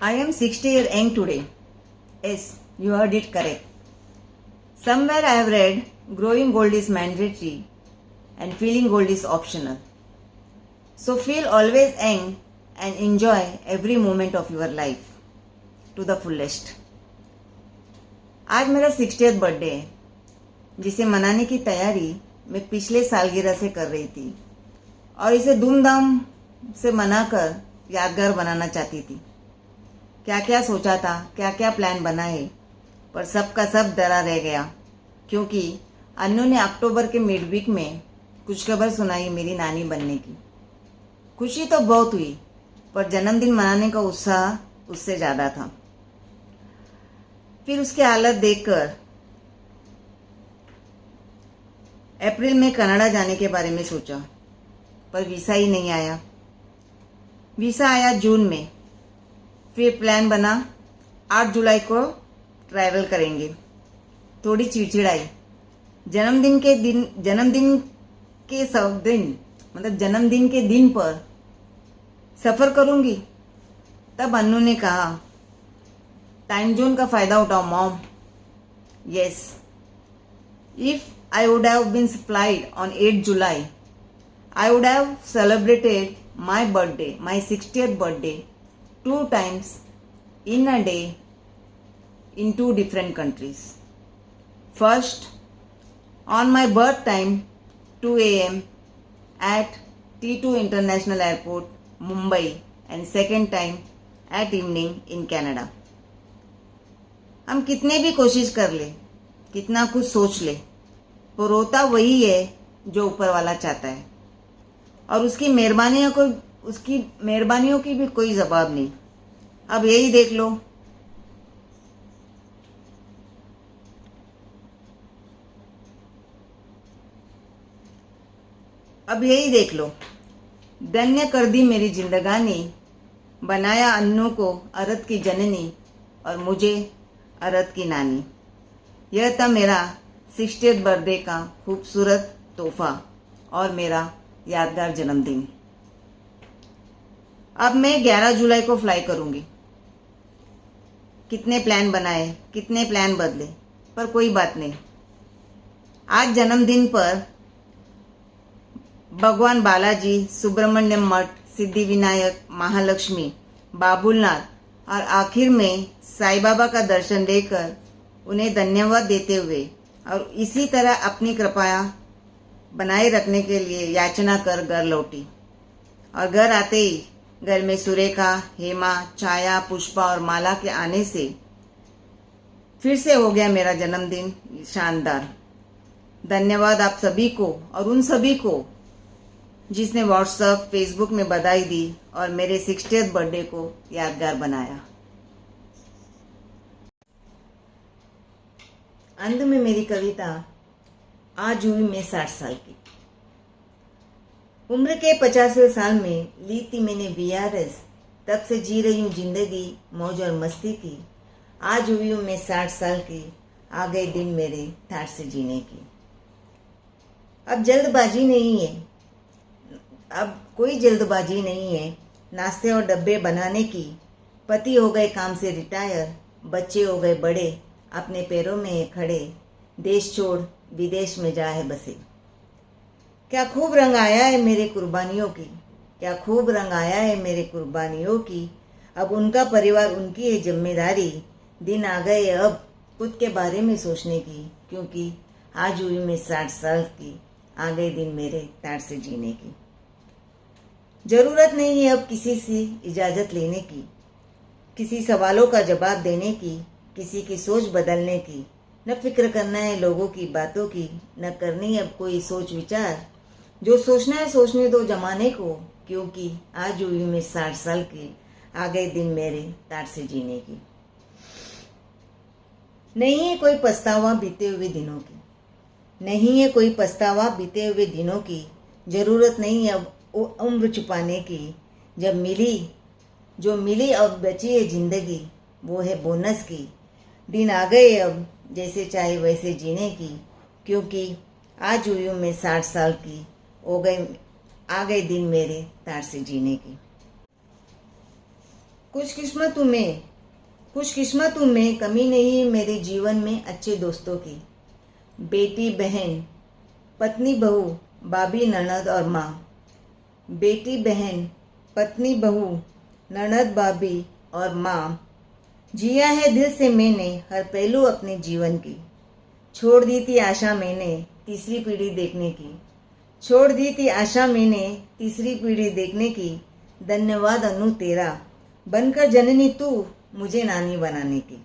I am 60 years young today. Yes, you heard it correct. Somewhere I have read growing old is mandatory and feeling old is optional. So feel always young and enjoy every moment of your life to the fullest. आज मेरा 60th birthday है, जिसे मनाने की तैयारी मैं पिछले सालगिरह से कर रही थी और इसे धूमधाम से मनाकर यादगार बनाना चाहती थी। क्या क्या सोचा था, क्या क्या प्लान बनाए, पर सब का सब डरा रह गया क्योंकि अन्नू ने अक्टूबर के मिड वीक में कुछ खबर सुनाई मेरी नानी बनने की। खुशी तो बहुत हुई, पर जन्मदिन मनाने का उत्साह उससे ज़्यादा था। फिर उसकी हालत देखकर अप्रैल में कनाडा जाने के बारे में सोचा, पर वीसा ही नहीं आया। वीसा आया जून में। फिर प्लान बना 8 जुलाई को ट्रैवल करेंगे। थोड़ी चिड़चिड़ाई। जन्मदिन के दिन पर सफ़र करूंगी। तब अन्नू ने कहा, टाइम जोन का फ़ायदा उठाओ mom. Yes, if I would have been flight on 8 July, I would have celebrated my birthday, my 60th birthday, 2 times in a day in 2 different countries. First, on my birth time, 2 a.m. at T2 International Airport, Mumbai, and second time at evening in Canada. हम कितने भी कोशिश कर ले, कितना कुछ सोच ले, वो होता वही है जो ऊपर वाला चाहता है और उसकी मेहरबानियों की भी कोई जवाब नहीं। अब यही देख लो। धन्य कर दी मेरी जिंदगानी, बनाया अन्नू को अरत की जननी और मुझे अरत की नानी। यह था मेरा 60th बर्थडे का खूबसूरत तोहफा और मेरा यादगार जन्मदिन। अब मैं 11 जुलाई को फ्लाई करूंगी। कितने प्लान बनाए, कितने प्लान बदले, पर कोई बात नहीं। आज जन्मदिन पर भगवान बालाजी, सुब्रमण्यम मठ, सिद्धि विनायक, महालक्ष्मी, बाबुलनाथ और आखिर में साईं बाबा का दर्शन लेकर उन्हें धन्यवाद देते हुए और इसी तरह अपनी कृपा बनाए रखने के लिए याचना कर घर लौटी। और घर आते ही घर में सुरेखा, हेमा, छाया, पुष्पा और माला के आने से फिर से हो गया मेरा जन्मदिन शानदार। धन्यवाद आप सभी को और उन सभी को जिसने व्हाट्सएप, फेसबुक में बधाई दी और मेरे 60th बर्थडे को यादगार बनाया। अंत में मेरी कविता, आज हुई मैं 60 साल की। उम्र के 50वें साल में ली थी मैंने VRS, तब से जी रही हूँ जिंदगी मौज और मस्ती की। आज हुई हूँ मैं 60 साल की, आ गए दिन मेरे ठाठ से जीने की। अब कोई जल्दबाजी नहीं है नाश्ते और डब्बे बनाने की। पति हो गए काम से रिटायर, बच्चे हो गए बड़े, अपने पैरों में है खड़े, देश छोड़ विदेश में जा है बसे। क्या खूब रंग आया है मेरे कुर्बानियों की, क्या खूब रंग आया है मेरे कुर्बानियों की। अब उनका परिवार, उनकी है जिम्मेदारी। दिन आ गए अब खुद के बारे में सोचने की, क्योंकि आज हुई मैं 60 साल की, आ गए दिन मेरे ठाठ से जीने की। जरूरत नहीं है अब किसी से इजाज़त लेने की, किसी सवालों का जवाब देने की, किसी की सोच बदलने की। न फिक्र करना है लोगों की बातों की, न करनी अब कोई सोच विचार। जो सोचना है सोचने दो जमाने को, क्योंकि आज हुई मैं 60 साल की, आ गए दिन मेरे ठाठ से जीने की। नहीं है कोई पछतावा बीते हुए दिनों की, नहीं है कोई पछतावा बीते हुए दिनों की। जरूरत नहीं है अब उम्र छुपाने की। जो मिली अब बची है जिंदगी, वो है बोनस की। दिन आ गए अब जैसे चाहे वैसे जीने की, क्योंकि आज हुई हूँ मैं 60 साल की, आ गए दिन मेरे ठाठ से जीने की। खुशकिस्मत हूँ मैं, कमी नहीं मेरे जीवन में अच्छे दोस्तों की। बेटी बहन, पत्नी बहू, भाभी ननद और माँ। बेटी बहन, पत्नी बहू, ननद भाभी और माँ। जिया है दिल से मैंने हर पहलू अपने जीवन की। छोड़ दी थी आशा मैंने तीसरी पीढ़ी देखने की। छोड़ दी थी आशा मैंने तीसरी पीढ़ी देखने की। धन्यवाद अनु तेरा, बनकर जननी तू मुझे नानी बनाने की।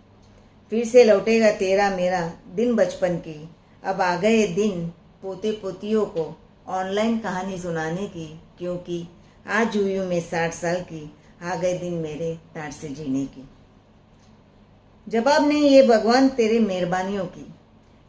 फिर से लौटेगा तेरा मेरा दिन बचपन की। अब आ गए दिन पोते पोतियों को ऑनलाइन कहानी सुनाने की, क्योंकि आज हुई हूँ मैं 60 साल की। आ गए दिन मेरे तार से जीने की। जवाब नहीं ये भगवान तेरे मेहरबानियों की,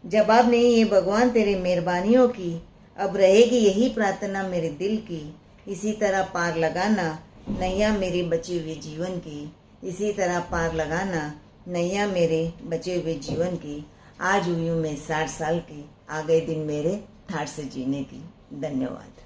जवाब नहीं ये भगवान तेरे मेहरबानियों की। अब रहेगी यही प्रार्थना मेरे दिल की, इसी तरह पार लगाना नैया मेरे बचे हुए जीवन की। इसी तरह पार लगाना नैया मेरे बचे हुए जीवन की। आज हुई हूँ मैं 60 साल की। आ गए दिन मेरे ठाठ से जीने की। धन्यवाद।